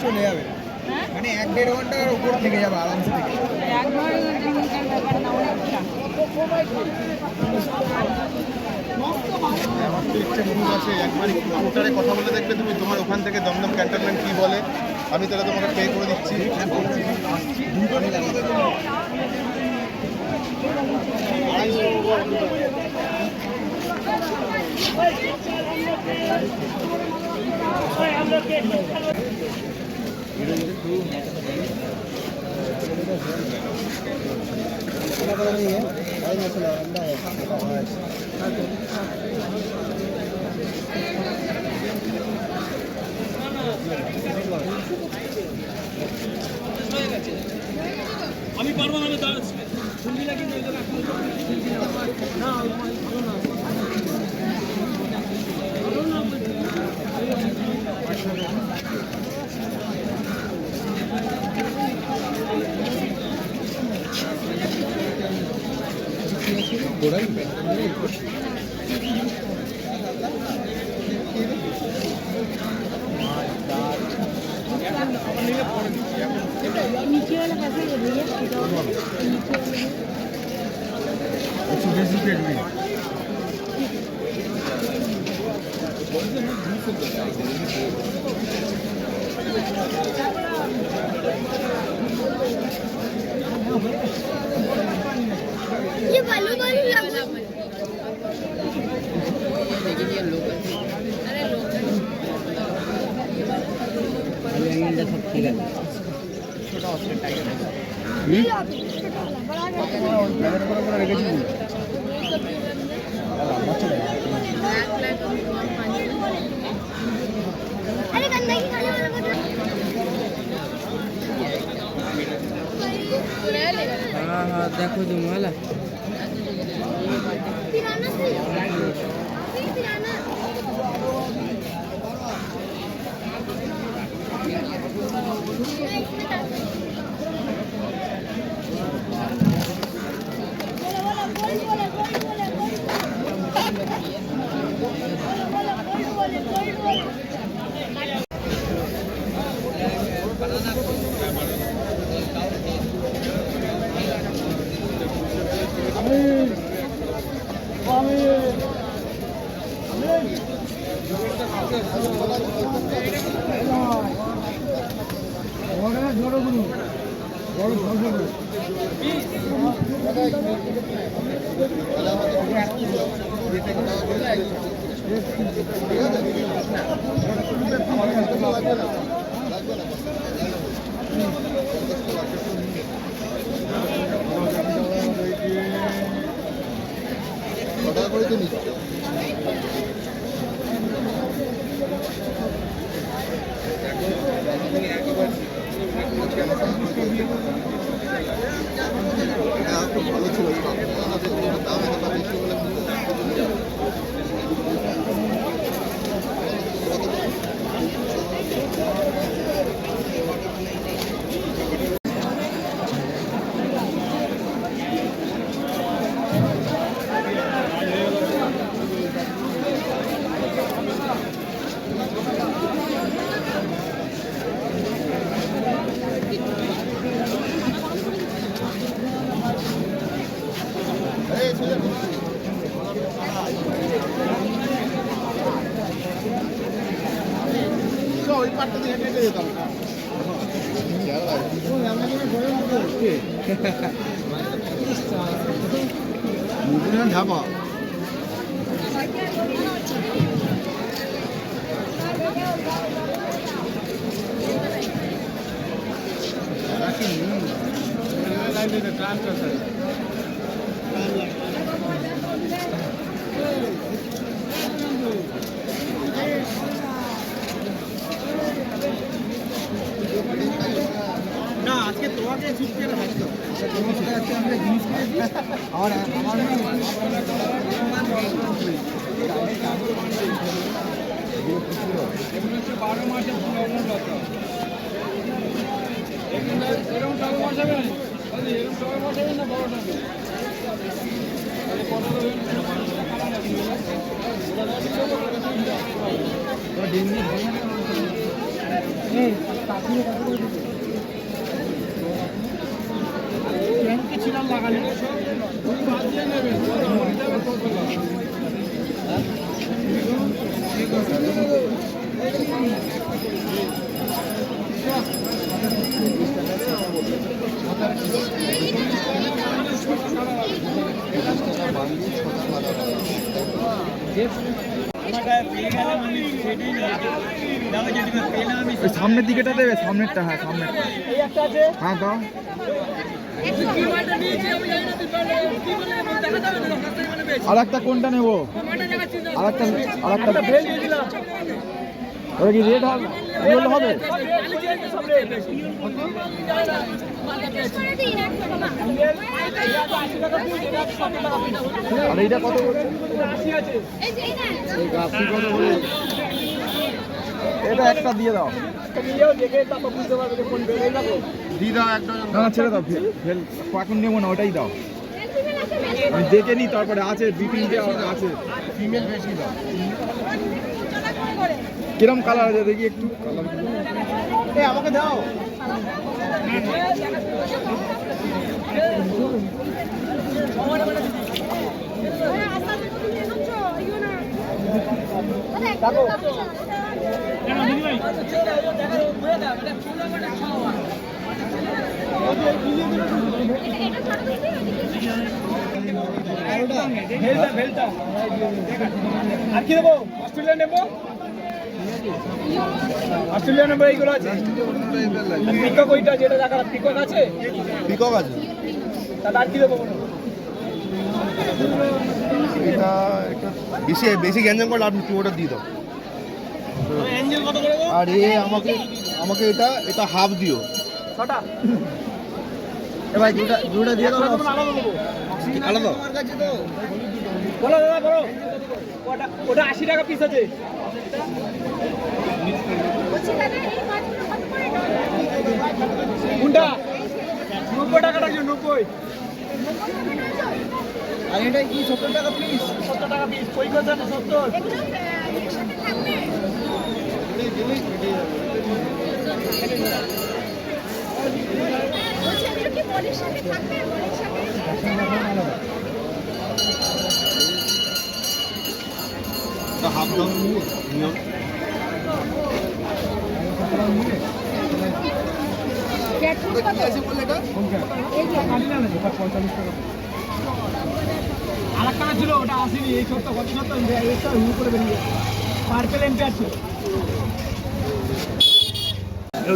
চলে যাবে, মানে 1-1.5 ঘন্টার উপর থেকে যাবে আরামসে। আমার তো ইচ্ছে খুব আছে একবার কাউন্টারে কথা বলে দেখবে তুমি, তোমার ওখান থেকে দমদম ক্যান্টনমেন্ট কী বলে, আমি তাহলে তোমাকে পে করে দিচ্ছি। আমি পারবো না, শুনবি না কিন্তু না नीचे वाला कैसे कर रही है? ये बालू बालू लगा अरे गंदगी खाने वाला हाँ हाँ देखो तुम वाला पिराना से पिराना ভালো ছিল দাম এত বেশি বলে ওই পাটটা দিয়ে হেঁটে যেতাম ঝাপা ট্রান্সফার না আজকে তোমাকে চুপ করে থাকতো আমরা জিনিস কিনেছি আর আমার 12 মাসে এরকম টাকা মাস হবে না এরকম টাকা মাস হবে না 12 টাকা ব্যাংকে ছিলাম লাগালে ওই বাদ দিয়ে নেবে সামনের দিকেটা দেবে, সামনেরটা, হ্যাঁ সামনেরটা, এই একটা আছে হ্যাঁ দাও। কি মালটা নিয়েছি আমি জানি না কি বলে দেখা যাবে না রাস্তায় মানে বেশ আর একটা কোনটা নেবো? মালটা দেখাচ্ছি না আর একটা বেল দিয়ে দিলাম ওটা কি রেড হবে? বললে হবে? আর এইটা কত করে? এটা একটা দিয়ে দাও। দিয়ে দাও একটা। না না ছেড়ে দাও, ফেল এখন নেবো না, ওটাই দাও। আমি দেখে নিই, তারপরে আছে দুই তিনটে আছে। ফিমেল বেশি দাও। কিরম কালার আছে দেখি একটু কালার। আমাকে দাও। আর কি দেবো? অস্ট্রেলিয়া নেবো, অস্ট্রেলিয়া নেবো, এইগুলো আছে। পিকক ওইটা যেটা দেখা পিকক আছে, পিকক আছে। তাহলে আর কি দেবো? এটা একটা বেশি বেশি গ্যাঞ্জাম করে লাভ নেই, তুমি ওটা দিয়ে দাও। অ্যাঞ্জেল কত করে দেবো? আর আমাকে এটা হাফ দিও। ছটা ভাই দুটা দিয়ে দাও। আলাদা দেবো, আলাদা বলো দাদা বলো। ওটা 80 টাকা পিস আছে। কোনটা? 90 টাকা রাখছো, 90। আর এটা কি 70 টাকা পিস? 70 টাকা পিস। কই কথা 70? হাফ দাও নিও। আর একটা ছিল, ওটা আসেনি। এই ছোট্ট কত ছোট্ট করে বেরিয়ে পার্পেল এম্পিয়ার ছিল।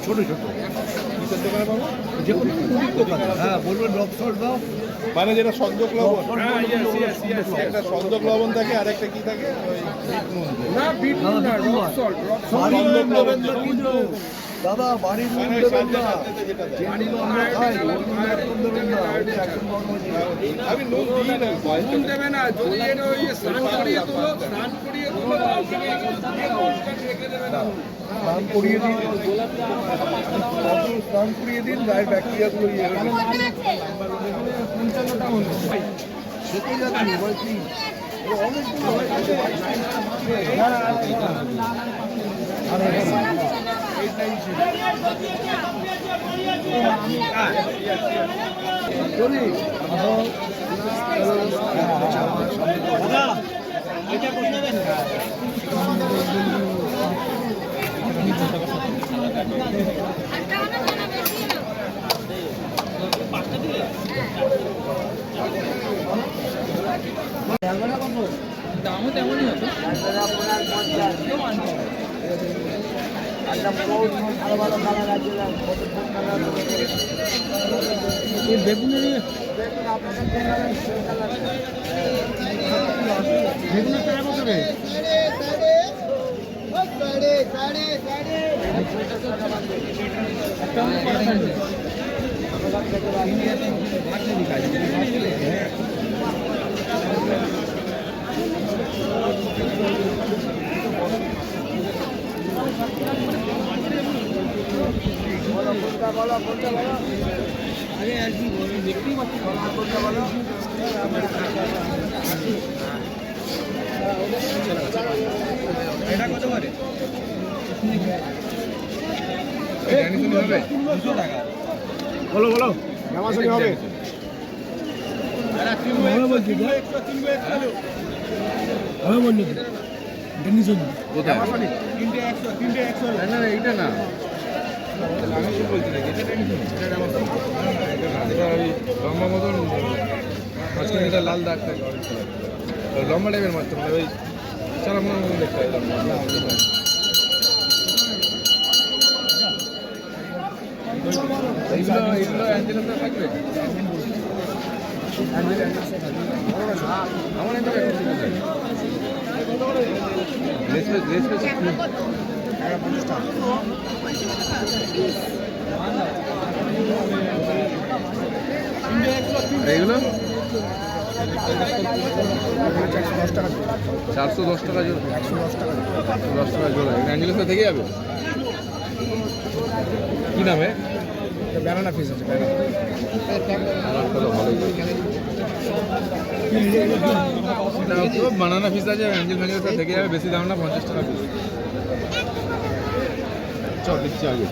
ছোট ছোট হ্যাঁ বলবেন রক সল্ট দাও, মানে যেটা সঞ্জক লবণ। একটা সঞ্জক লবণ থাকে আর একটা কি থাকে? না বিট নুন না, রক সল্ট। সঞ্জক লবণ কিন্তু দাদা বাড়ির নুন মানে দেবেন না, যেটা যে নুন আমরা খাই ওই নুন দেবেন না, ওটা একদম নরমাল জিনিস। আমি নুন দিই না। নুন দেবে না, যদি এটা ওই স্নান করিয়ে তুলো, স্নান করিয়ে তুলো, স্নান করিয়ে দিন, স্নান করিয়ে দিন, গায়ের ব্যাকটেরিয়াগুলো ইয়ে হয়ে যাবে। 55টা হলো। সেটা যাচ্ছে বলছি অনেকগুলো দামও তেমনই হতো। বেগুনের টাকা কত রে? আরে আর কি বলো, দেখতেই পাচ্ছি। এটা কত করে? বলো বলো জামাশনি হবে হবে বলছি তো হবে বললি তো ডেনিস হবে কোথায় না না এইটা না আমি কি বলছি নাকি এটা ওই লম্বা মতন মাঝখানে এটা লাল দাগ থাকে ওই লম্বা টাইপের মাছ তো মানে ওই চালানোর মতন দেখতে হয় লম্বা। এইগুলো অ্যাঞ্জেলাসে থাকবে আমার একটা এইগুলো 410 টাকা জোড়া 110 টাকা জোড়া অ্যাঞ্জেলাসে থেকে যাবে কি নামে ব্যানানা ফিস আছে বানানা ফিস আছে অ্যাঞ্জেল ফ্যাঞ্জেলসে থেকে যাবে বেশি দাম না 50 টাকা পিস চল দিচ্ছি আগে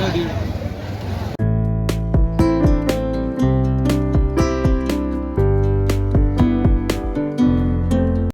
Thank you.